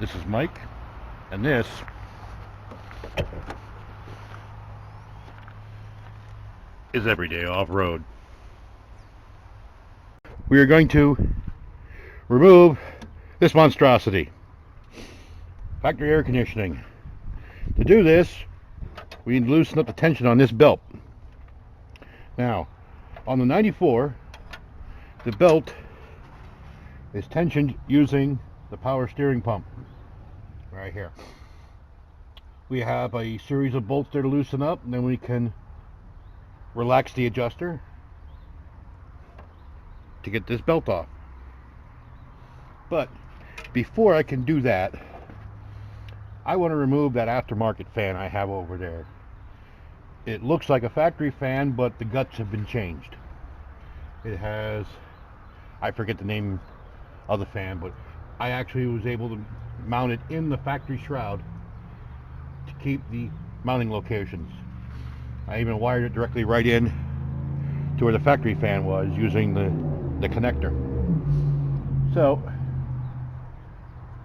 This is Mike, and this is Everyday Off-Road. We are going to remove this monstrosity, factory air conditioning. To do this, we need to loosen up the tension on this belt. Now, on the 94, the belt is tensioned using the power steering pump right here. We have a series of bolts there to loosen up, and then we can relax the adjuster to get this belt off. But before I can do that, I want to remove that aftermarket fan I have over there. It looks like a factory fan, but the guts have been changed. It has, I forget the name of the fan, but I actually was able to mount it in the factory shroud to keep the mounting locations. I even wired it directly right in to where the factory fan was using the connector. So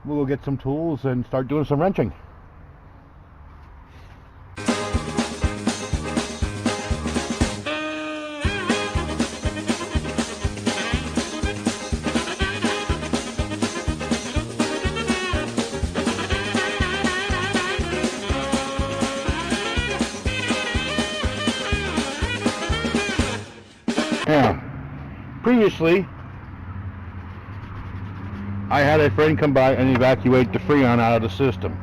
we'll get some tools and start doing some wrenching. Now, previously, I had a friend come by and evacuate the Freon out of the system.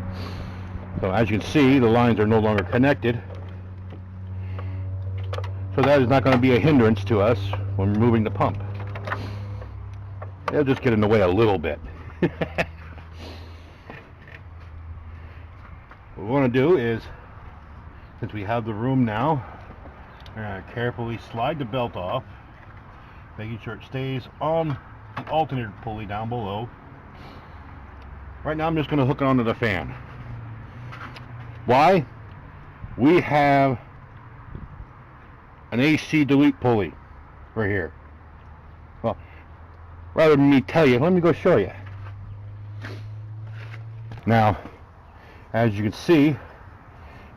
So as you can see, the lines are no longer connected. So that is not going to be a hindrance to us when removing the pump. It'll just get in the way a little bit. What we want to do is, since we have the room now, we're going to carefully slide the belt off, making sure it stays on the alternator pulley down below. Right now I'm just going to hook it onto the fan. Why? We have an AC delete pulley right here. Well, rather than me tell you, let me go show you. Now, as you can see,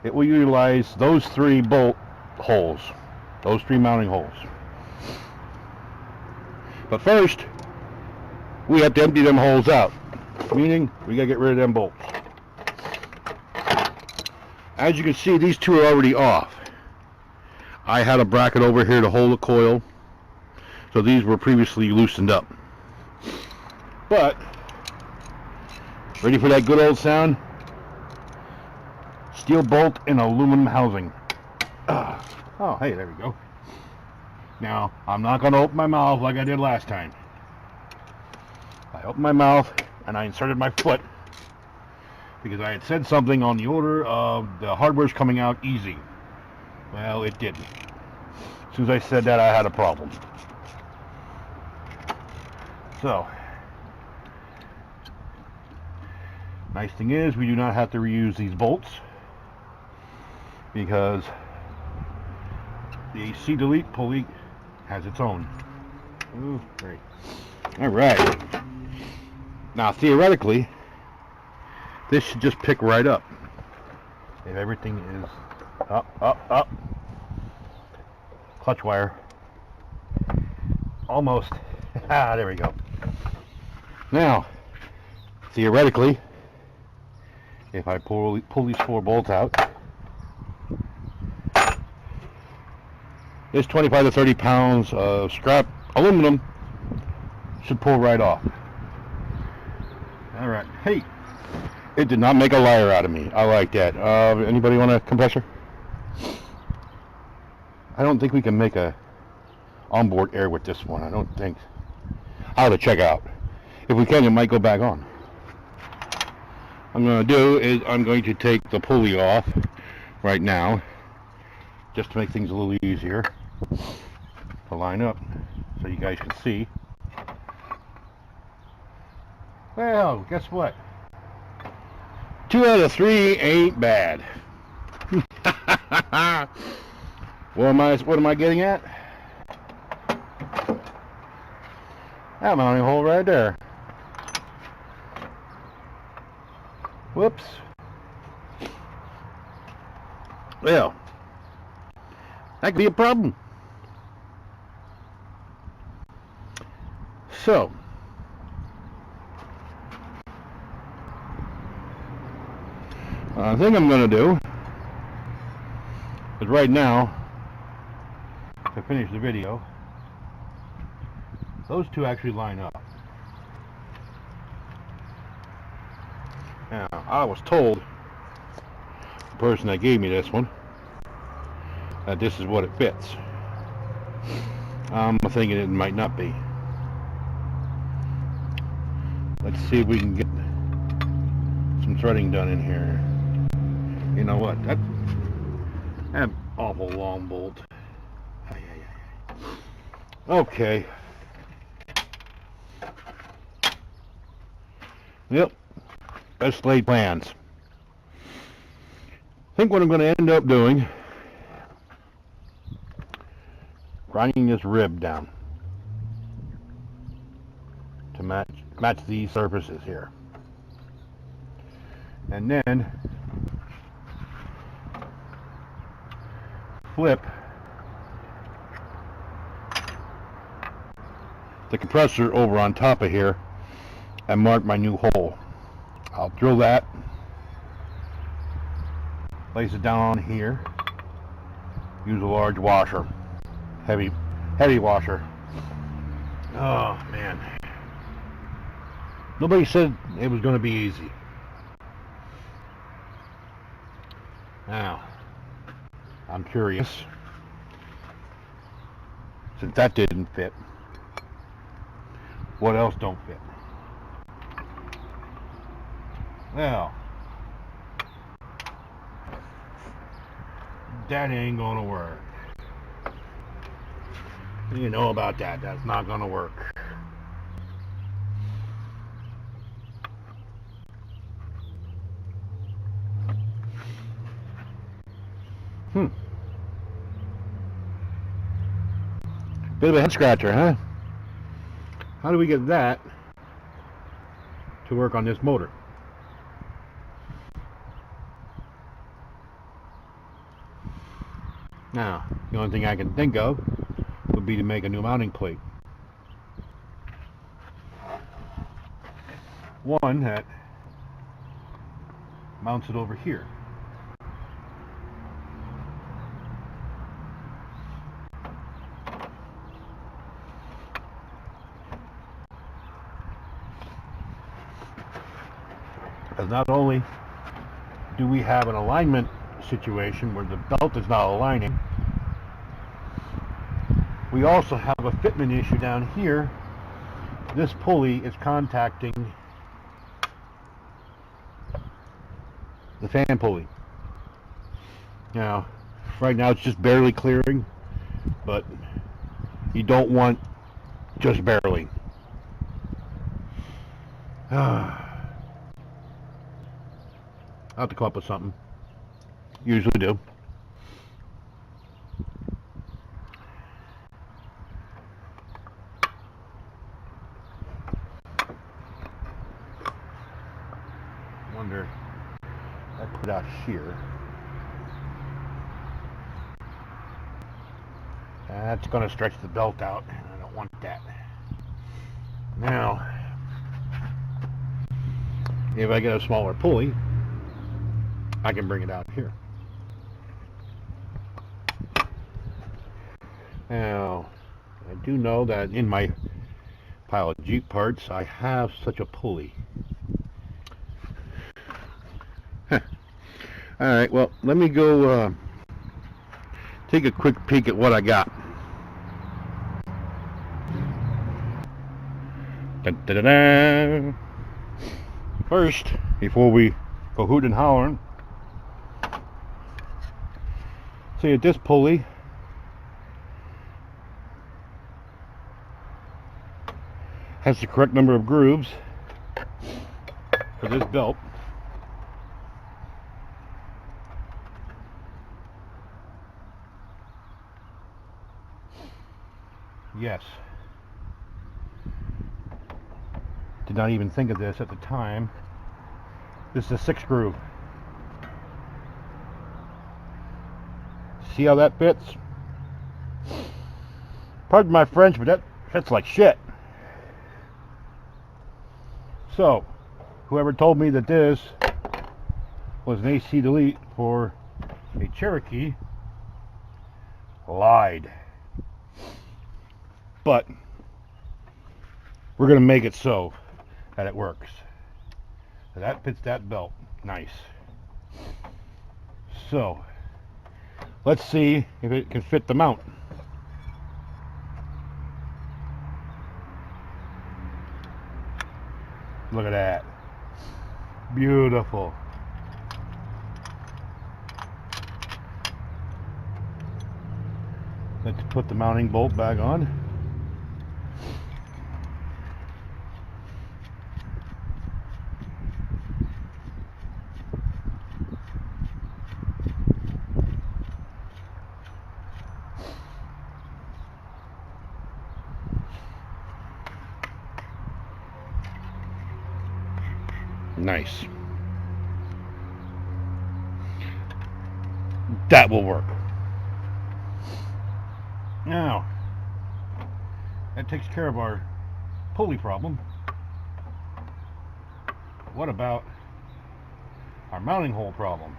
it will utilize those three bolt holes, those three mounting holes. But first, we have to empty them holes out, meaning we gotta get rid of them bolts. As you can see, these two are already off. I had a bracket over here to hold the coil, so these were previously loosened up. But, ready for that good old sound? Steel bolt and aluminum housing. Oh, hey, there we go. Now, I'm not going to open my mouth like I did last time. I opened my mouth and I inserted my foot because I had said something on the order of the hardware's coming out easy. Well, it didn't. As soon as I said that, I had a problem. So, nice thing is we do not have to reuse these bolts because the AC delete pulley has its own. Ooh, great. Alright. Now, theoretically, this should just pick right up. If everything is up. Clutch wire. Almost. Ah, there we go. Now, theoretically, if I pull these four bolts out, this 25 to 30 pounds of scrap aluminum should pull right off. Alright, hey, it did not make a liar out of me. I like that. Anybody want a compressor? I don't think we can make a onboard air with this one. I don't think. I'll have to check out. If we can, it might go back on. What I'm going to do is I'm going to take the pulley off right now, just to make things a little easier to line up so you guys can see. Well, guess what? 2 out of 3 ain't bad. What am I getting at? That mounting hole right there. Whoops. Well, that could be a problem. So, I think I'm going to do is right now, to finish the video, those two actually line up. Now, I was told, the person that gave me this one, that this is what it fits. I'm thinking it might not be. Let's see if we can get some threading done in here. You know what? That awful long bolt. Okay. Yep. Best laid plans. I think what I'm going to end up doing, grinding this rib down to match these surfaces here, and then flip the compressor over on top of here and mark my new hole. I'll drill that, place it down on here, use a large washer, heavy washer. Oh man, nobody said it was going to be easy. Now, I'm curious, since that didn't fit, what else don't fit? Well, that ain't gonna work. You know about that. That's not gonna work. Bit of a head scratcher, huh? How do we get that to work on this motor? Now, the only thing I can think of would be to make a new mounting plate. One that mounts it over here. Because not only do we have an alignment situation where the belt is not aligning, we also have a fitment issue down here. This pulley is contacting the fan pulley. Now, right now it's just barely clearing, but you don't want just barely. I'll have to come up with something. Usually do. Wonder if I put out here. That's going to stretch the belt out, and I don't want that. Now, if I get a smaller pulley, I can bring it out here. Now, I do know that in my pile of Jeep parts, I have such a pulley. Alright, well, let me go take a quick peek at what I got. Dun, dun, dun, dun. First, before we go hoot and hollering, see at this pulley has the correct number of grooves for this belt. Yes. Did not even think of this at the time This is a 6 groove. See how that fits? Pardon my French, but that fits like shit. So, whoever told me that this was an AC delete for a Cherokee lied. But we're going to make it so that it works. So that fits that belt. Nice. So, let's see if it can fit the mount. Look at that. Beautiful. Let's put the mounting bolt back on. Nice. That will work. Now, that takes care of our pulley problem. What about our mounting hole problem?